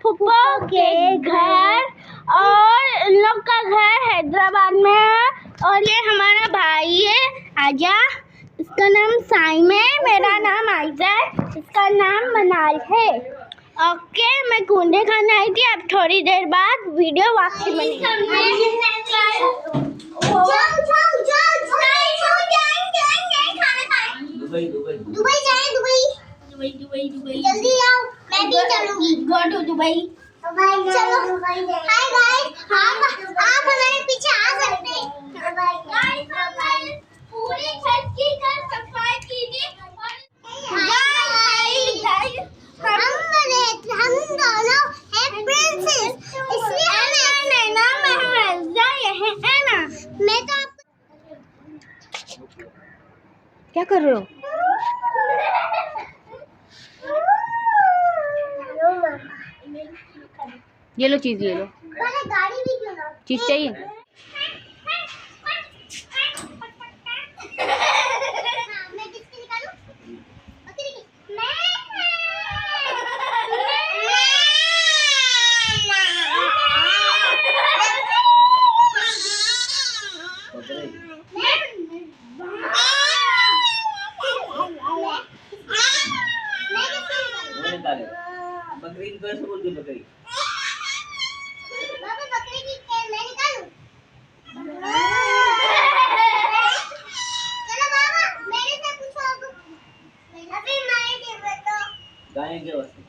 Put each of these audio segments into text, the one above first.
फूफा के घर और इन लोग का घर हैदराबाद में है। और ये हमारा भाई है आजा, इसका नाम साइम है, मेरा नाम आइजा है, इसका नाम मनाल है। ओके, मैं कूंडे खाने आई थी। अब थोड़ी देर बाद वीडियो वापसी बनेगी। दुबई जाएं, दुबई जल्दी आओ, मैं भी चलूंगी। गो टू दुबई, चलो। हाय गाइस, आप हमारे पीछे आ सकते हैं। गाइस, पूरी छत की सफाई कीजिए। हम दोनों हैं प्रिंसेस, इसलिए हमें नाम महमूजा है ना। मैं तो क्या कर रहे हो? ये लो चीज, ले लो। गाड़ी भी क्यों ना, चीज चाहिए? बकरी कैसे बोलती बकरी? बाबा बकरी की खेल मैं निकालूं? चलो बाबा, मेरे से पूछो। अभी मैं दे बताओ। गाय के वास्ते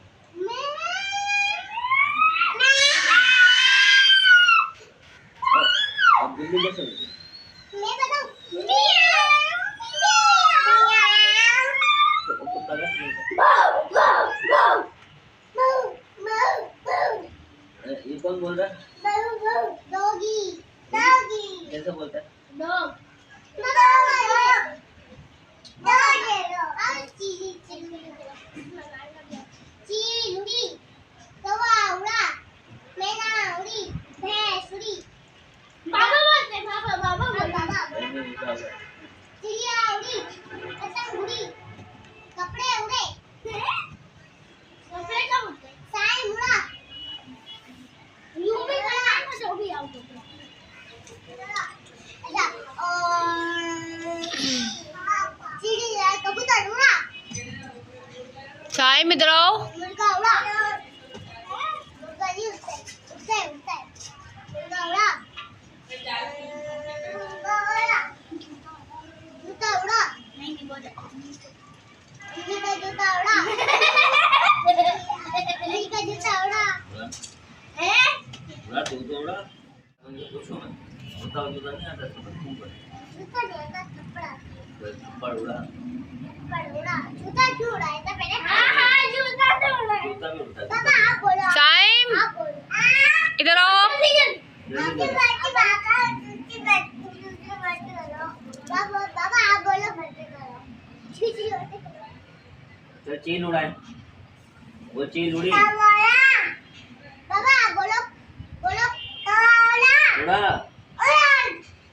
अब दिल्ली कैसे बोलती? मैं बताऊं? तो कुत्ता कैसे बोलता? ये कौन बोल रहा है? डॉगी कैसे बोलता है? डॉग चिड़िया, कौवा उड़ा, मैना उड़ी, भैंस उड़ी। बाबा बोलते, बाबा बोल। चिड़िया उड़ी, पतंग उड़ी, कपड़े उड़े। कपड़े कब उड़ते? साइम उड़ा। यूं भी करना है, जो भी आओ। चिड़िया, कबूतर उड़ा। चाय में इधर आओ। मुर्गा उड़ा। मुर्गा नहीं उड़ता है। मुर्गा उड़ा। जूता उड़ा। नहीं बोल रहा। का जूता उड़ा। का जूता उड़ा। उड़ा तो उड़ा। पूछो मत। जूता नहीं आता तो जूता नहीं आता, थप्पड़। थप्पड़ उड़ा। जूता क्यों उड़ाया था पहले? हाँ, जूता तो उड़ा। जूता भी उड़ता है। बाबा आप बोलो। साइम आप बोलो। इधर आओ। आपकी बात की बात करो। बाबा आप बोलो, भरते करो। तो चील उड़ाए, वो चील उड़ी। बाबा आप बोलो। उड़ा।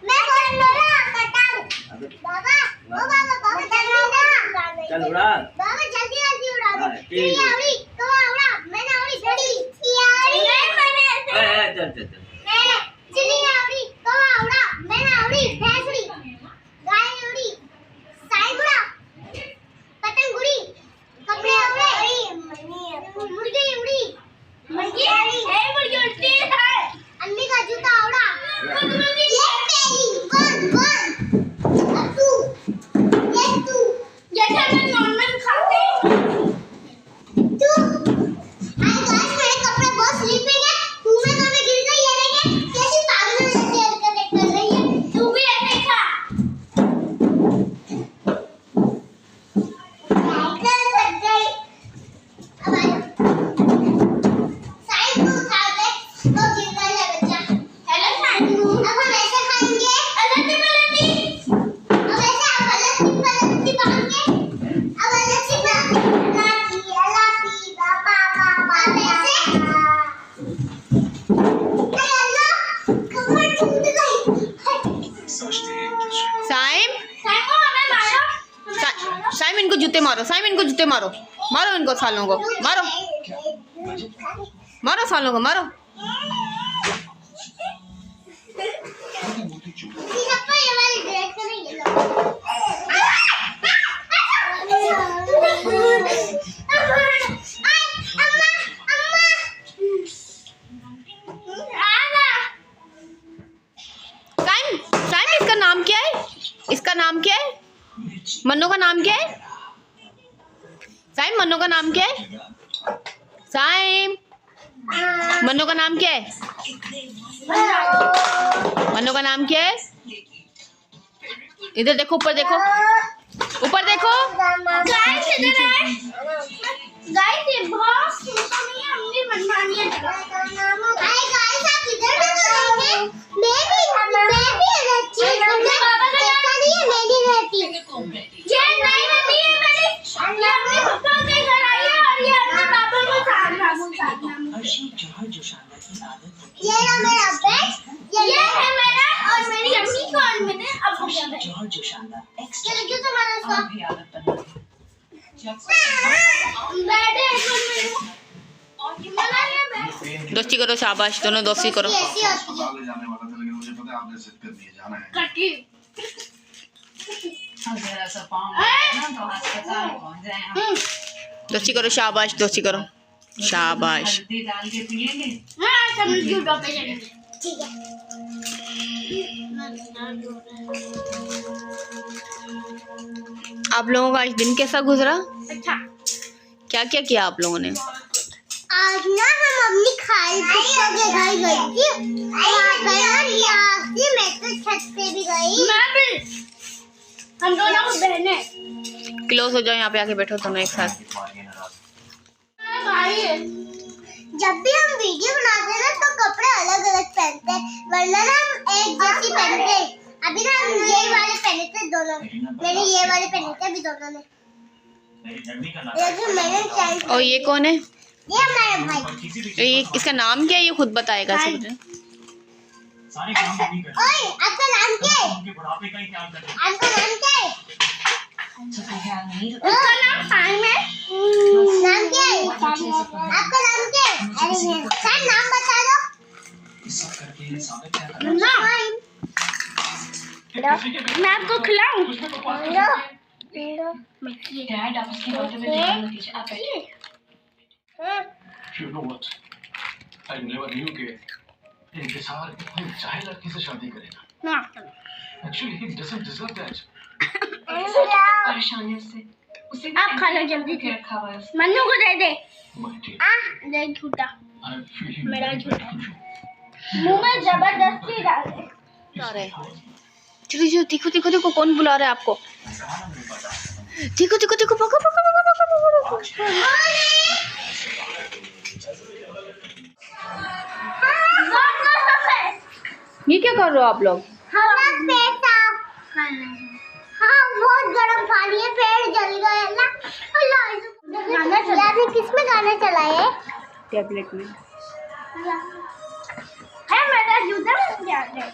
मैं बोल रहा पतंग। बाबा चल उड़ा। बाबा जल्दी उड़ा दो। हाँ, चिड़िया उड़ी, कौवा उड़ा, मैना उड़ी, चिड़िया उड़ी। चल चिड़िया उड़ी, कौवा उड़ा, मैना उड़ी, भैंस उड़ी, गाय उड़ी, साइम उड़ा, पतंग उड़ी, कपड़े उड़े, मुर्गी उड़ी। मुर्गी उड़ती है। अन्नी का जूता उड़ा। ये पहली वन अब तू जैसे मैं नॉर्मल खाते तू। हाय गाइस, मेरे कपड़े बहुत स्लिपिंग है। मुंह में तो मैं गिर गई। ये देखिए कैसी पागल जैसी हरकतें कर रही है। तू भी ऐसे खा। साइकिल फट गई। अब आ साइड को उठा दे तो गिर गई है बच्चा। हेलो साइड, अब हम ऐसे खाएंगे। अब ऐसे आप पलटी बांध के अब अलग लाठी बाबा ऐसे। अरे अल्लाह, कमर टूट गई। साइम को हमें मारो। साइम इनको जूते मारो। मारो इनको सालों को, मारो। मारो सालों को मारो। इसका नाम क्या है? इसका नाम क्या है? मन्नू का नाम क्या है? साइम, मन्नू का नाम क्या है? साइम, मन्नू का नाम क्या है? मन्नू का नाम क्या है? इधर देखो, ऊपर देखो, ऊपर देखो। गाइस इधर है। गाइस ये बहुत सुंदर है, हमने बनवानी है। गाइस आप इधर देखो। मैं भी रहती हूं। पापा का नाम नहीं है, मैं भी रहती हूं। ये नहीं रहती है, मैंने ये अपने पापा के घर आई है और ये अपने पापा को साथ ये ना मेरा बेड, ये है मेरा और मेरी अम्मी को और मैंने अब्बू का बेड। चलो क्यों तुम्हारा साथ बेड है और मेरा ये बेड। दोस्ती करो, शाबाश, दोनों दोस्ती करो। दोस्ती करो, शाबाश, दोस्ती करो, शाबाश। ठीक है। आप लोगों का आज दिन कैसा गुजरा? अच्छा, क्या क्या किया आप लोगों ने? आज ना हम अपनी खाई के घर गई थी। वहाँ पे मैं तो छत पे भी गई। मैं भी। हम दोनों बहनें। क्लोज हो जाओ, यहाँ पे आके बैठो दोनों एक साथ। जब भी हम वीडियो बनाते हैं ना तो कपड़े अलग अलग पहनते हैं, वरना ना हम एक जैसी पहनते हैं। अभी ना हम ये वाले पहने थे दोनों, मैंने ये वाले पहने थे अभी दोनों ने। मैंने और ये कौन है? ये हमारा भाई। ये इसका नाम क्या है? ये खुद बताएगा सब। ओए, आपका नाम क्या है? आपका नाम क्या है? उसका नाम साइम है। नाम क्या है? आपका नाम क्या है? अरे साइम, नाम बता दो। मैं आपको खिलाऊं? You know what? I never knew कि इंतजार इतनी जाहिल लड़की से शादी करेगा। Actually, he doesn't deserve that. परेशानी उससे। आप खाना जल्दी से रखा हुआ है। मन्नू को दे दे। दे झूठा। मेरा झूठा। मुंह में जबरदस्ती डाल दे। चलो चलो, देखो देखो देखो, कौन बुला रहा है आपको? देखो देखो देखो, पको पको पको पको पको। ये क्या कर रहे हो आप लोग? हम पेट साफ कर रहे हैं। हाँ, बहुत गर्म पानी है, पेट जल गया है ना। गाना चला है, किसमें गाना चलाए? टैबलेट में है मेरा जूता में क्या है?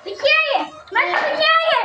पीछे आइए, मैं पीछे आइए।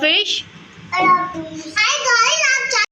fish?